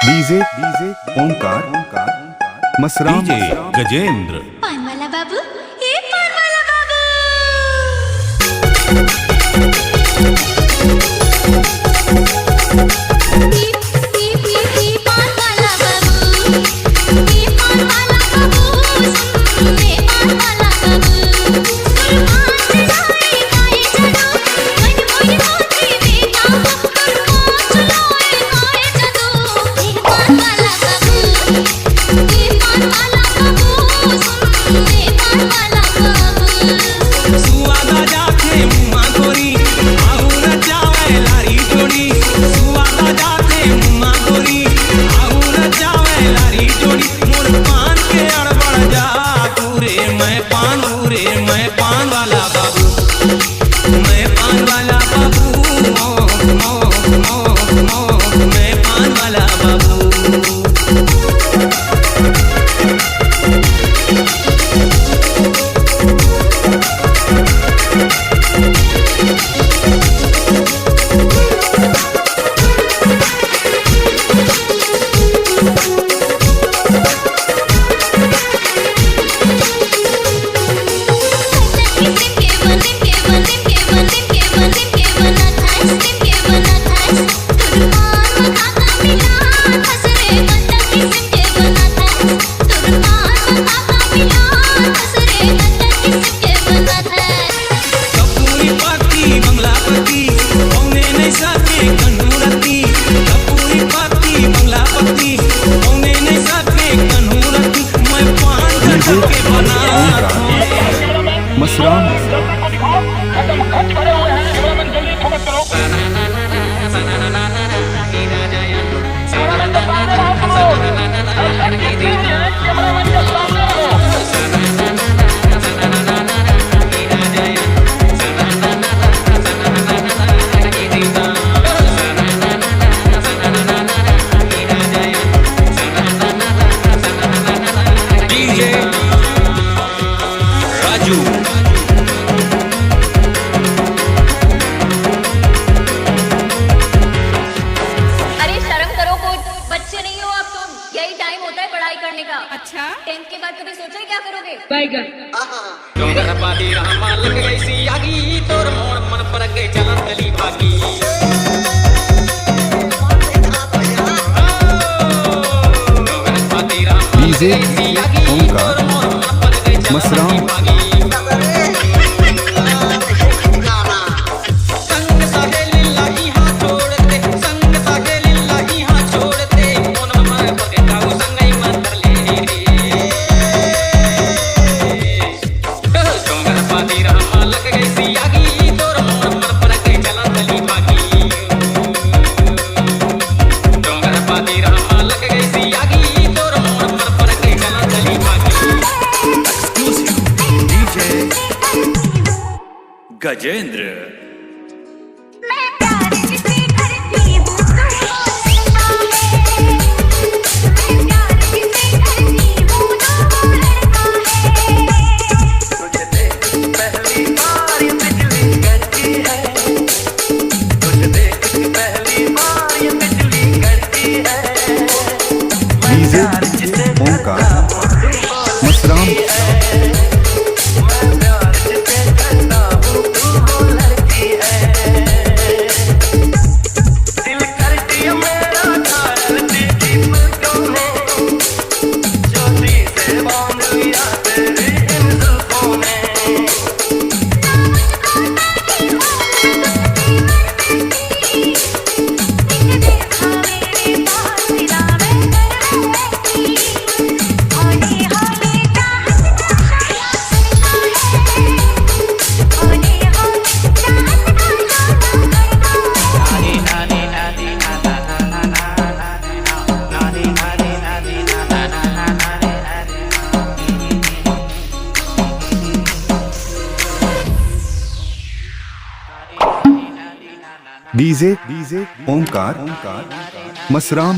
DJ Omkar Masram DJ Gajendra पानवाला बाबू, हे पानवाला बाबू। पानवाला बाबू, हे पानवाला बाबू, हे पानवाला बाबू। कुर्बान चलाए गाए जदू, मन मोई होती बेटा, कुर्बान चलाए गाए जदू। हे पानवाला बाबू, हे पानवाला बाबू, हे पानवाला बाबू। सुवादा जाके मुम्मा गोरी आहू न जावे लारी जोड़ी। सुवादा जाके मुम्मा गोरी आहू न जावे लारी जोड़ी। मोर पान के अड़बड़ जा पूरे मैं पान वाला बाबू, मैं पान वाला बाबू, मैं पान वाला बाबू। कपूरी पाती बंगलापति औने नहीं साथे कन्हूरती। कपूरी पाती बंगलापति औने नहीं साथे कन्हूरती। मैं पान डीजे के बना मसराम डीजे राजू। अरे शर्म करो, कुछ बच्चे नहीं हो आप तुम। यही टाइम होता है पढ़ाई करने का। अच्छा 10th के बाद कभी सोचा है क्या करोगे? डोंगर पाती रामा लग गई सी आगी, तोर मोर मन पर गई चलन गली भागी। डोंगर पाती रामा डीजे ओमकार मसराम संग सहेली लाही हाथ छोड़ते, संग सहेली लाही हाथ छोड़ते, मन मन पगे जाऊ संगई मंत्र ले रे। डोंगर पाती रामा लग गई सी आगी, तोर मोर मन पर गई चलन गली भागी। डोंगर पाती रामा लग गई सी आगी, तोर मोर मन पर गई चलन गली भागी। डीजे गजेंद्र मैं प्यार किसे करती हूँ तू लड़का है। मैं प्यार किसे करती हूँ तू लड़का है। तुझे देख पहली बार ये बिजली करती है। तुझे देख पहली बार ये बिजली करती है। डीजे ओमकार मसराम मैं प्यार जिसे करता हूँ तू वो लड़की है। दिल करती है मेरा ख्याल तेरी पलकों में, ज्योति से बांध लिया तेरी इन जुल्फों में। देखा मेरे पास तेरा मैं रहती। होने होने चाहत का शाया करना है। होने होने चाहत का शाया करना है। डीजे ओमकार मसराम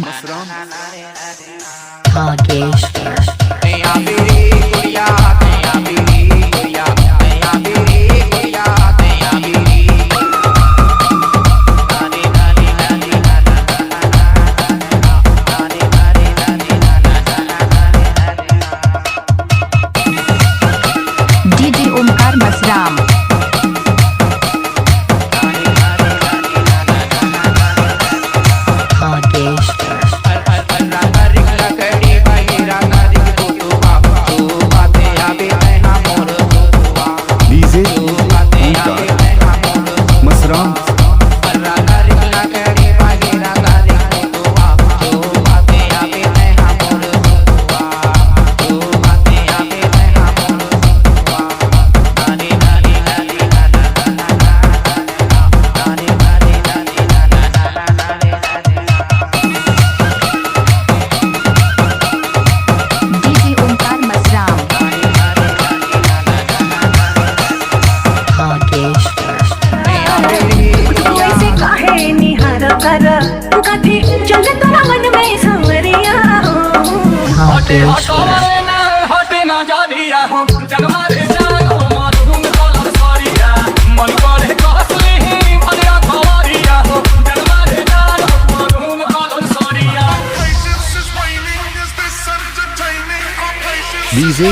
डीजे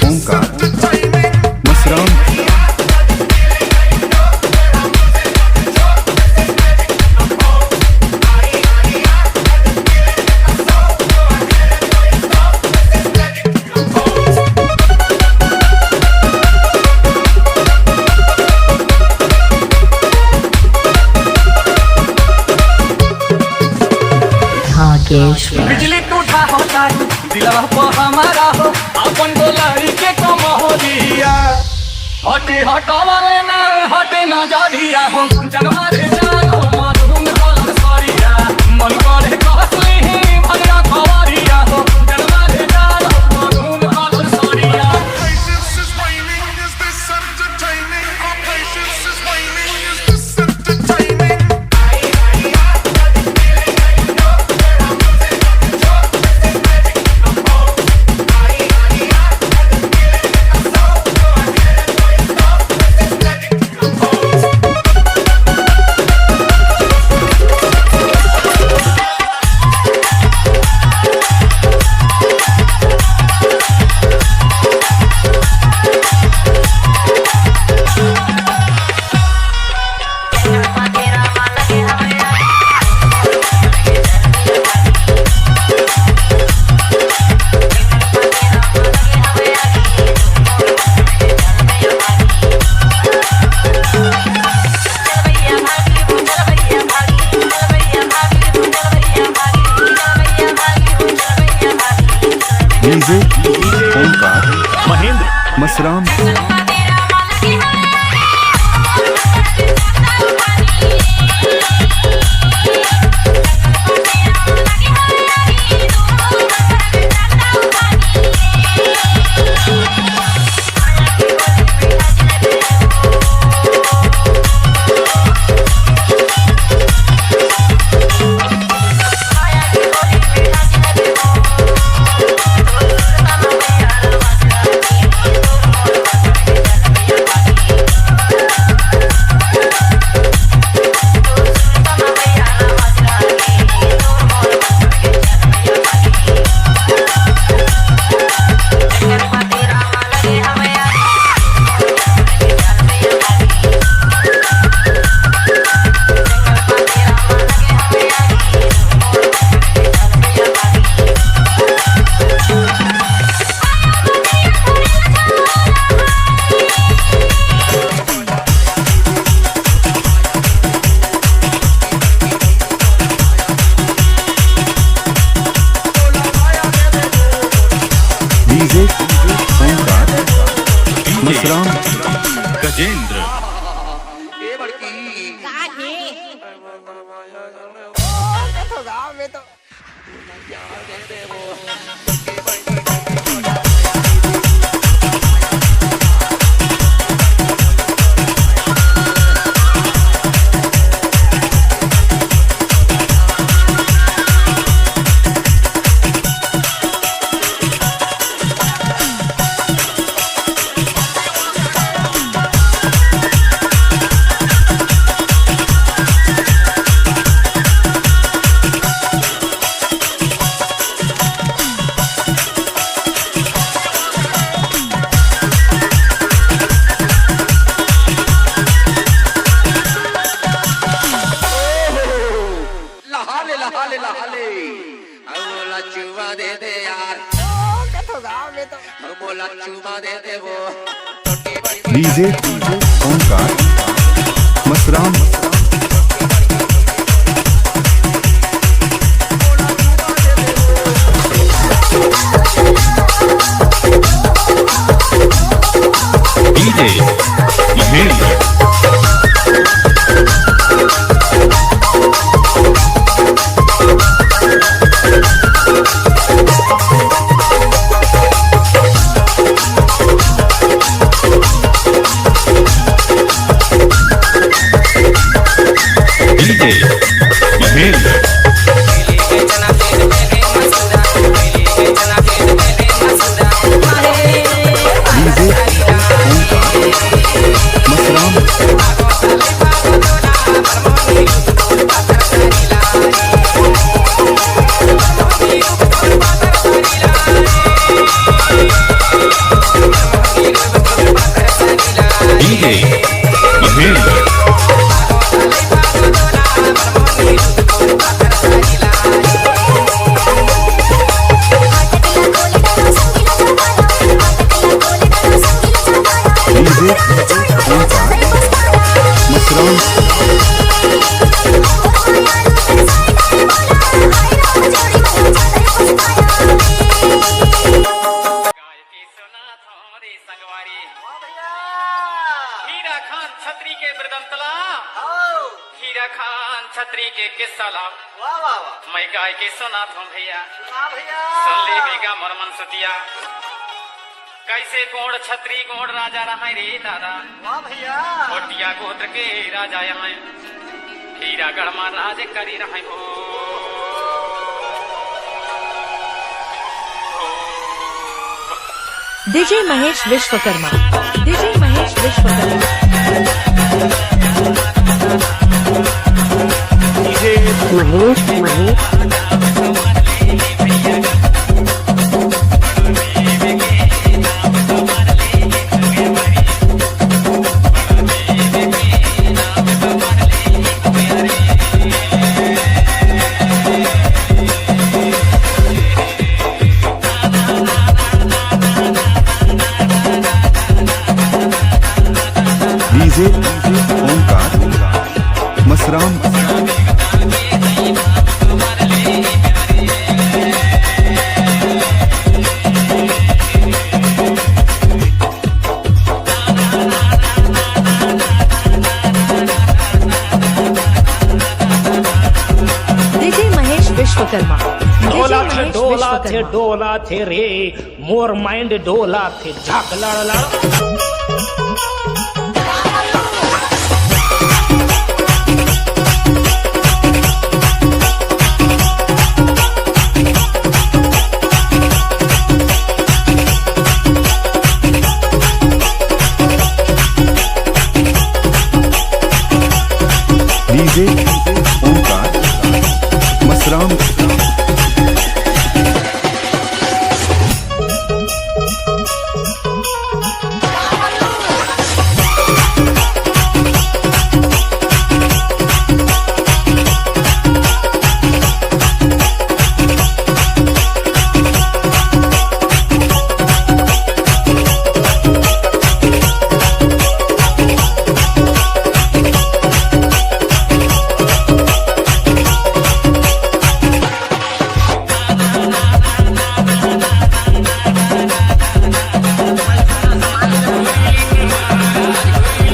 ओमकार मसराम बिजली टूटा होता है दिलवा पर हमारा हो अपन गोलाई के कम हो दिया हटे हटावा ना हटे ना जा दिया हो जनवा रे जान हो मधुम कलर सरिया मन करे कसली ही भगरा खवरिया हो जनवा रे जान हो मधुम कलर सरिया Patience is waning, is this entertaining? Our patience is waning, is this entertaining? DJ Omkar Mahendra Masram DJ Omkar Masram Gajendra DJ Omkar Masram DJ Mahendra DJ छतरी के किस्सा ला वाह वाह वाह मैं गाय के सुना था भैया हाँ भैया सुन ले बेगा मोर मन सुतिया कैसे गोड़ छतरी गोड़ राजा रहा रे दादा वाह भैया कोटिया गोत्र के राजा यहाँ हीरा गढ़मा राज करी रहे हो DJ Mahesh Vishwakarma DJ Mahesh Vishwakarma DJ Omkar Masram DJ Mahesh Vishwakarma डोला डीजे थे महेश डोला थे विश्वकर्मा डोला थे रे मोर माइंड डोला थे झाक लड़ लड़ DJ Omkar Masram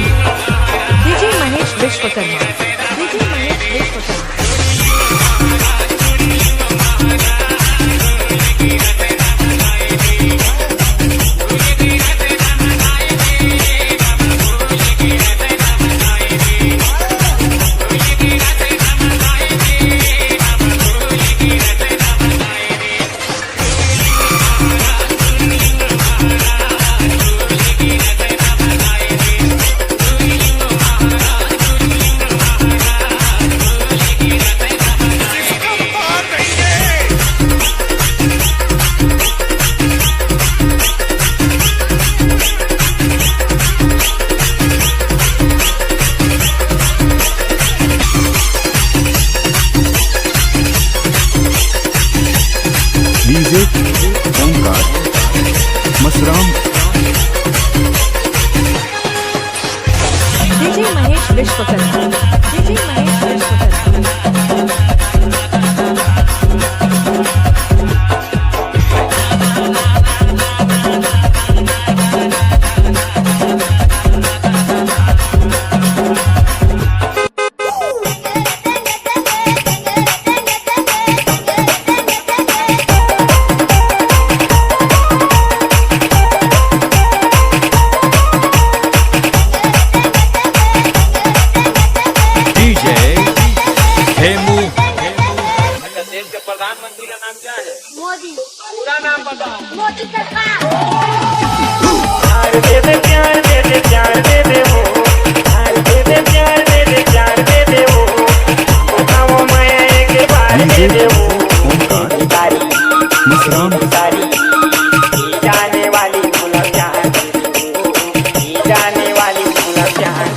DJ Mahesh Vishwakarma DJ Mahesh Vishwakarma DJ Omkar Masram DJ Mahesh Vishwakarma DJ Mahesh Vishwakarma DJ Hemu अच्छा देश के प्रधानमंत्री का नाम क्या है मोदी पूरा नाम बताओ मोदी सरकार प्यार दे दे प्यार दे दे प्यार दे दे वो प्यार दे दे प्यार दे दे प्यार दे दे वो बताओ मैं के बारे डीजे दे वो ओंकार तारी मसराम तारी जाने वाली गुलाब जान जाने वाली गुलाब जान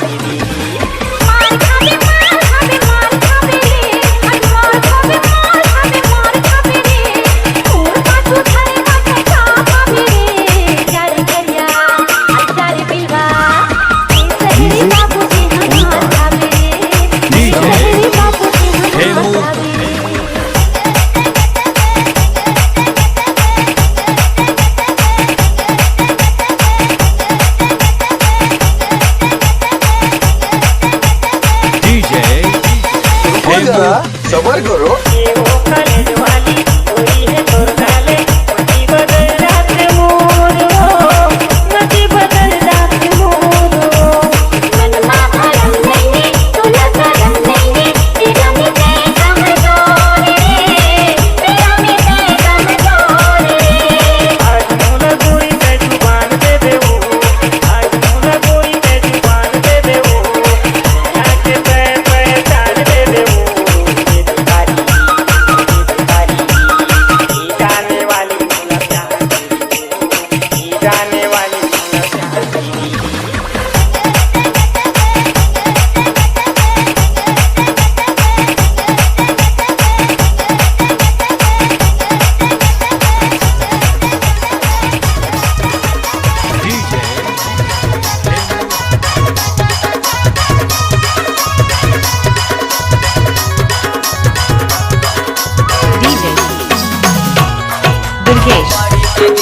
मार खावे मार खावे रे मार खावे मार खावे रे और पाछू थारे माथे का खावे रे प्यार करिया प्यार बिलवा सही बाबू के हाथ खावे रे डीजे सही बाबू के हेमू हाथ खावे डीजे हेमू ऊपर करो। ये वो कॉलेज वाली कोई है तोर डाले मती बदल रात मोर हो मती बदल रात मोर हो मनमा भरम नहीं तुला करम नहीं तेरा मिटे कमजोर तेरा मिटे कमजोर आज मोला गोरी पे जुबान दे दे वो आज मोला गोरी पे जुबान दे दे वो आके पे डाल दे दे वो ये दुकारी जाने वाली मोला प्यार ये जाने वाली मोला प्यार DJ Durgesh DJ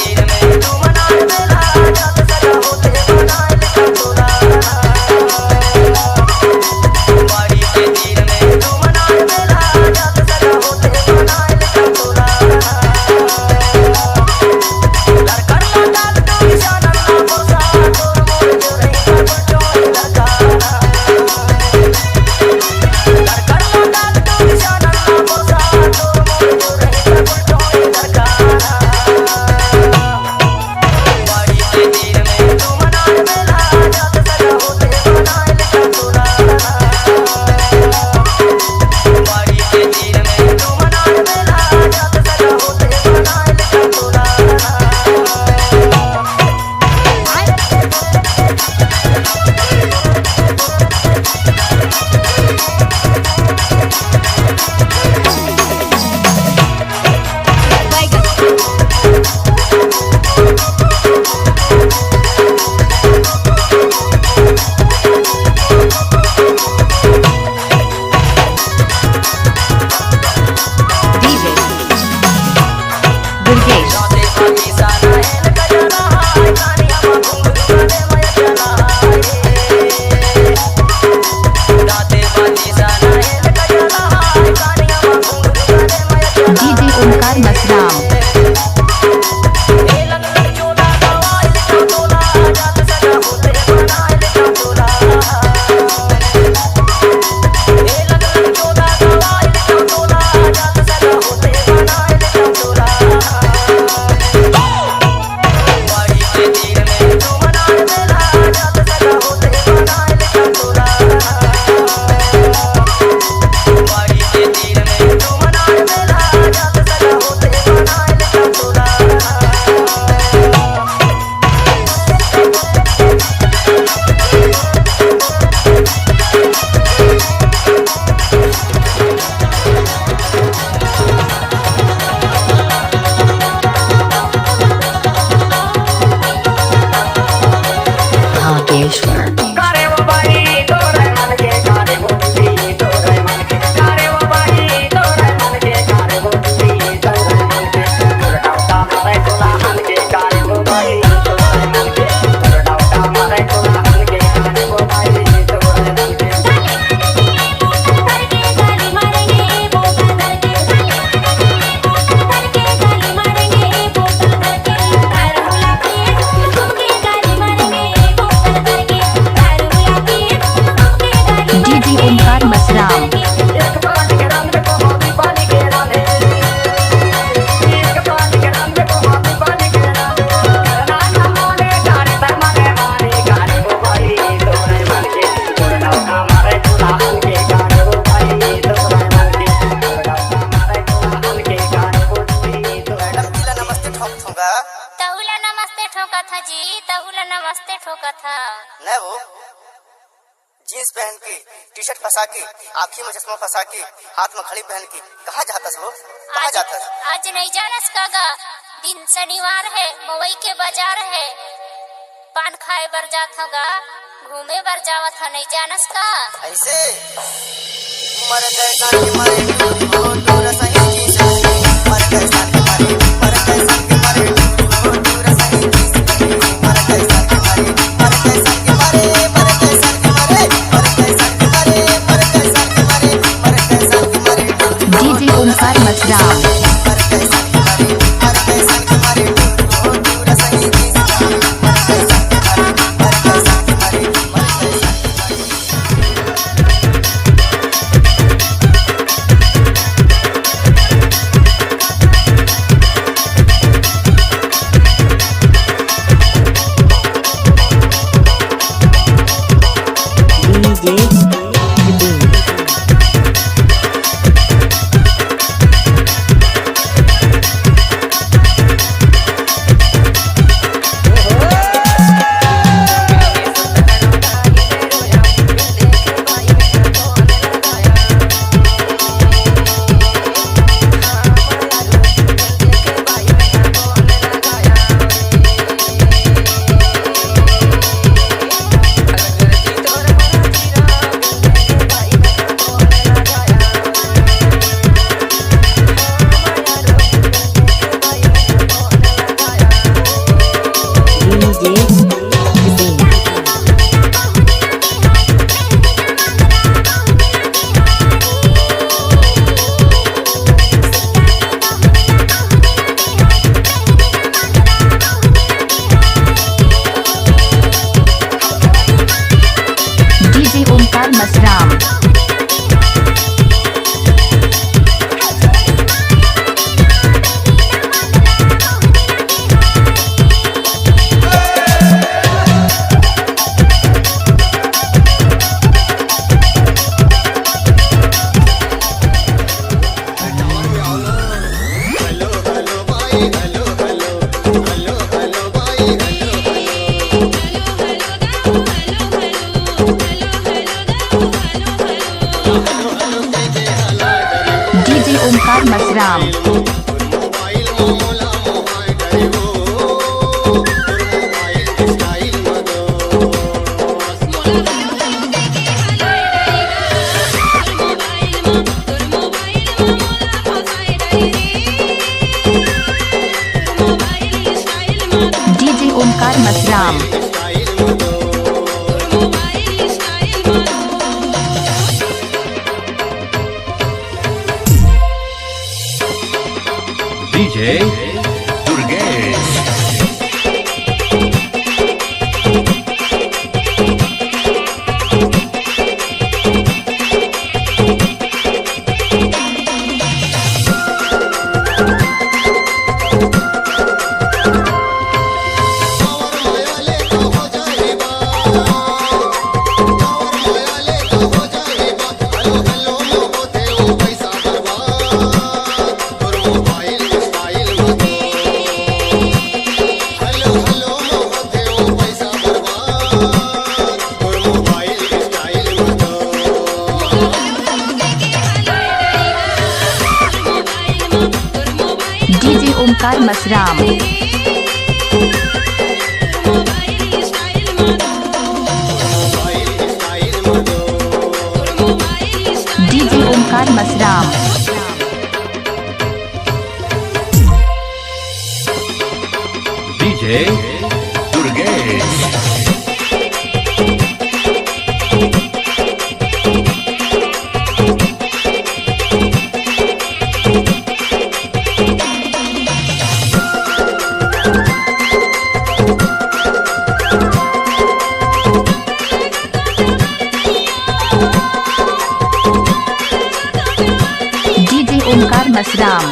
Durgesh DJ Omkar Masram Bhageshwar कारे वो बाई तोरे मन के कारे बुद्धि तोरे मन के कारे वो बाई तोरे मन के कारे बुद्धि तोरे मन के तोरे डाउटा मारे कोला मन के कारे वो बाई तोरे मन के तोरे डाउटा मारे कोला मन के कारे वो बाई तोरे मन के करके गाली मारेंगे बोका करके गाली मारेंगे बोका करके तारुला के तुमके गाली मारेंगे बोका करके तारुला के तुमके गाली DJ Omkar Masram एक पानी के रंग को मोती पानी के रंग एक पानी के रंग को मोती पानी के रंग करना ना मोने गाने तर मने मारे गाने वो भाई तोरे मन के तोरे डाउटा मारे कोला मन के गाने वो भाई तोरे मन के तोरे डाउटा मारे कोला मन के गाने वो भाई तोरे मैडम जी नमस्ते ठोक ठोका तहुला नमस्ते ठोका था जी, तहुला नमस्ते ठोका था। न वो जीन्स पहन के टी शर्ट फंसा के आँखी में चश्मा फंसा के हाथ में घड़ी पहन के कहाँ जाता वो कहाँ जाता आज नहीं जानस कागा, दिन शनिवार है, मवई के बाजार है, पान खाए बर जात होगा, घूमे बर जावत हो, नहीं जानस का ऐसे मर गए कान के मारे ओ दूर सही की से मर गए कान के मारे मर गए कान के मारे ओ दूर सही की से मर गए कान के मारे मर गए कान के मारे मर गए कान के मारे मर गए कान के मारे मर गए कान के मारे मर गए कान के मारे ओमकार मसराम मर कैसा के मारे ओ दूर सही किसका मर कैसा के मारे DJ Omkar Masram DJ Omkar Masram DJ Omkar Masram DJ Durgesh DJ Omkar Masram DJ Omkar Masram DJ Durgesh DJ Omkar Masram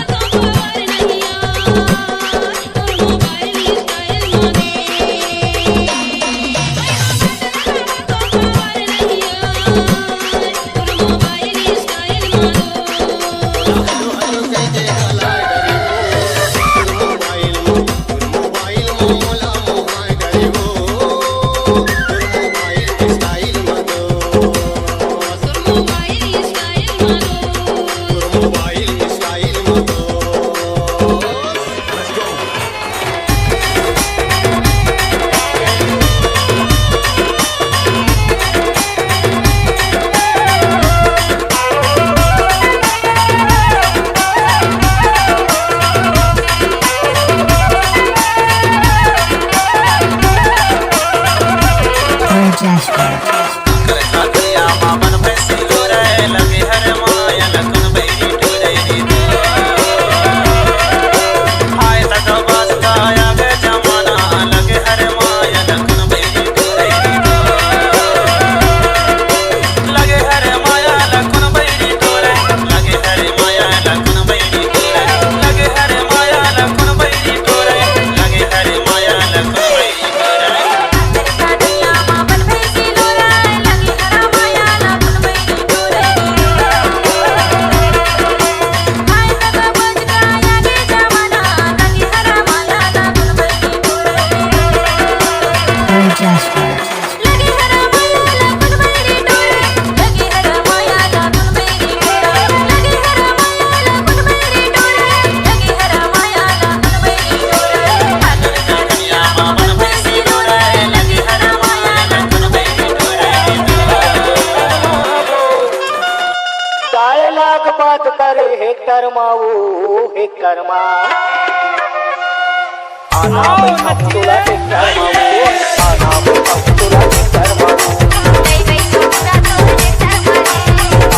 mobile style मतो करमावो हे कर्मा आना बैठा तुला हे करमावो आना बैठा तुला हे करमावो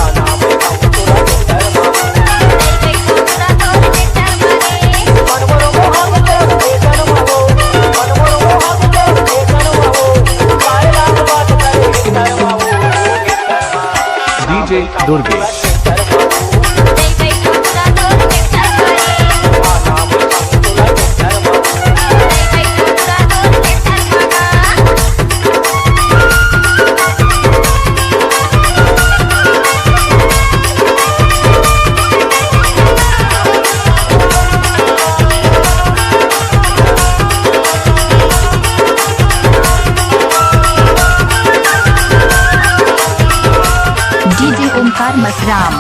आना बैठा तुला हे करमावो मनमोर मोहात हे करमावो मनमोर मोहात हे करमावो काय लाग बात करे हे करमावो हे Karma DJ Durgesh DJ Omkar Masram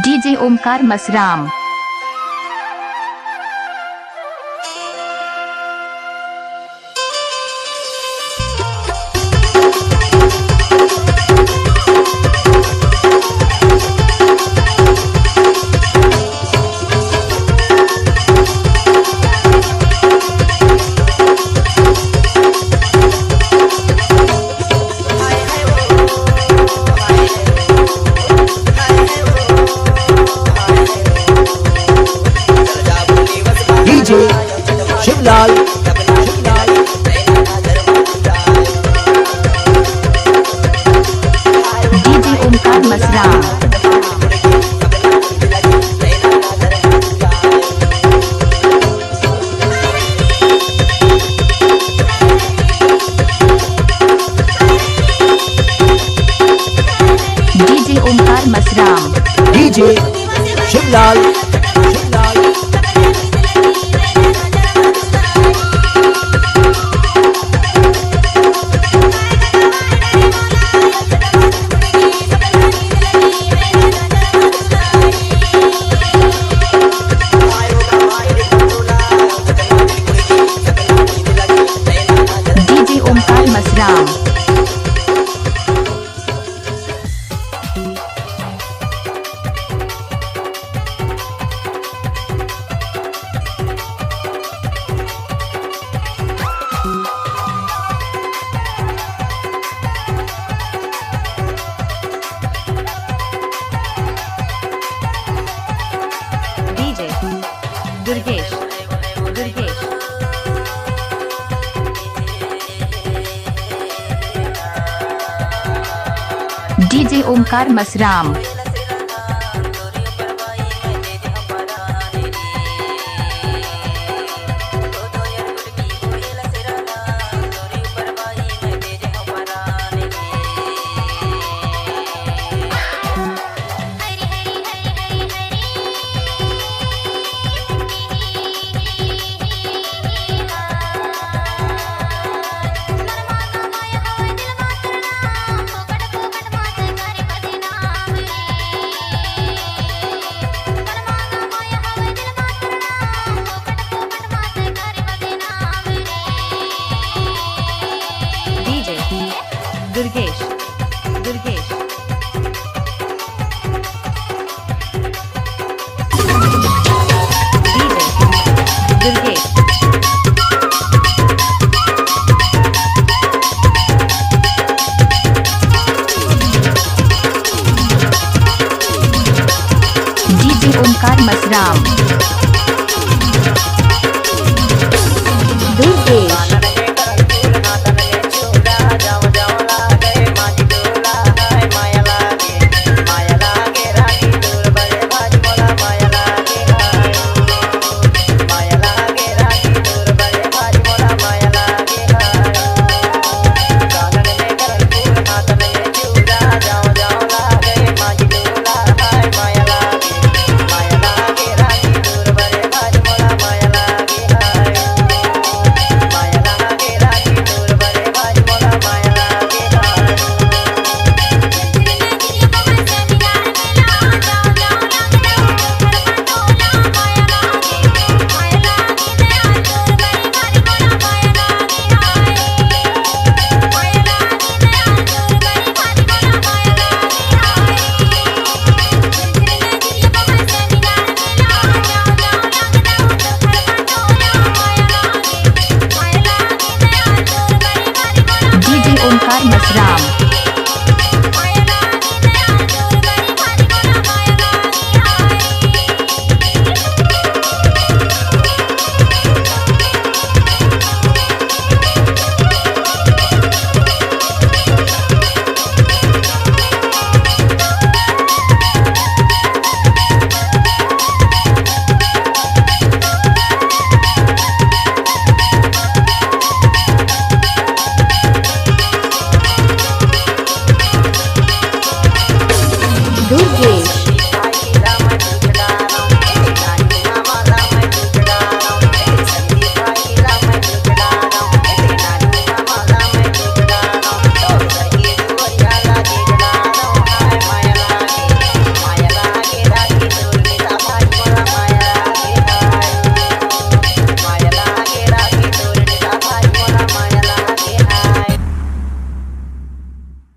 DJ Omkar Masram Shivlal DJ Omkar Masram DJ Omkar Masram DJ Shivlal DJ Omkar Masram DJ Durgesh Durgesh DJ Omkar Masram DJ Durgesh